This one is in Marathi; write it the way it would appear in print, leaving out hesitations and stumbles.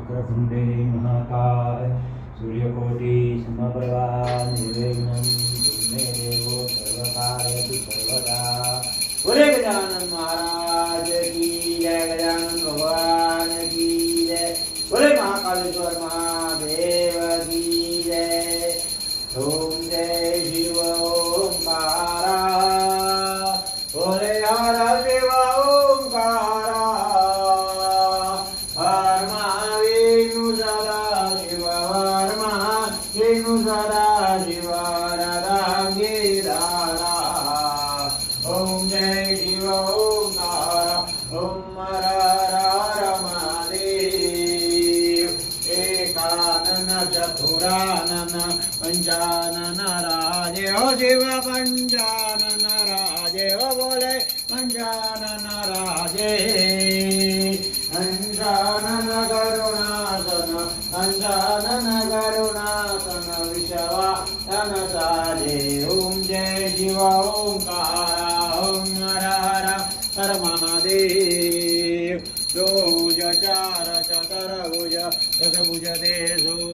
वक्रतुंडे महाकाय सूर्यकोटि समप्रभा निर्विघ्नं कुरु देवो सर्वकार्येषु सर्वदा। बोले गजानन महाराज की जय, गजानन भगवान की जय, बोले महाकालेश्वर महादेव की जय। ओम जय शिव ओंकारा, बोले हर शिव ओंकारा, हर महाविष्णु सदा शिव, हर महाविष्णु सदा शिव, राधांगी राधा। ओम जय शिव ओंकारा, ओम हर हर महादेव। एकानन चतुरानन पंचानन राजे हो शिव, पंचानन राजे हो, बोले पंचानन राजे। पंचानन करुणासन, पंचानन करुणासन, विश्वासन साजे। ओम जय शिव ओंकारा, ओम हर हर हर महादेव। भुज चार चतुर्भुज दशभुज देशो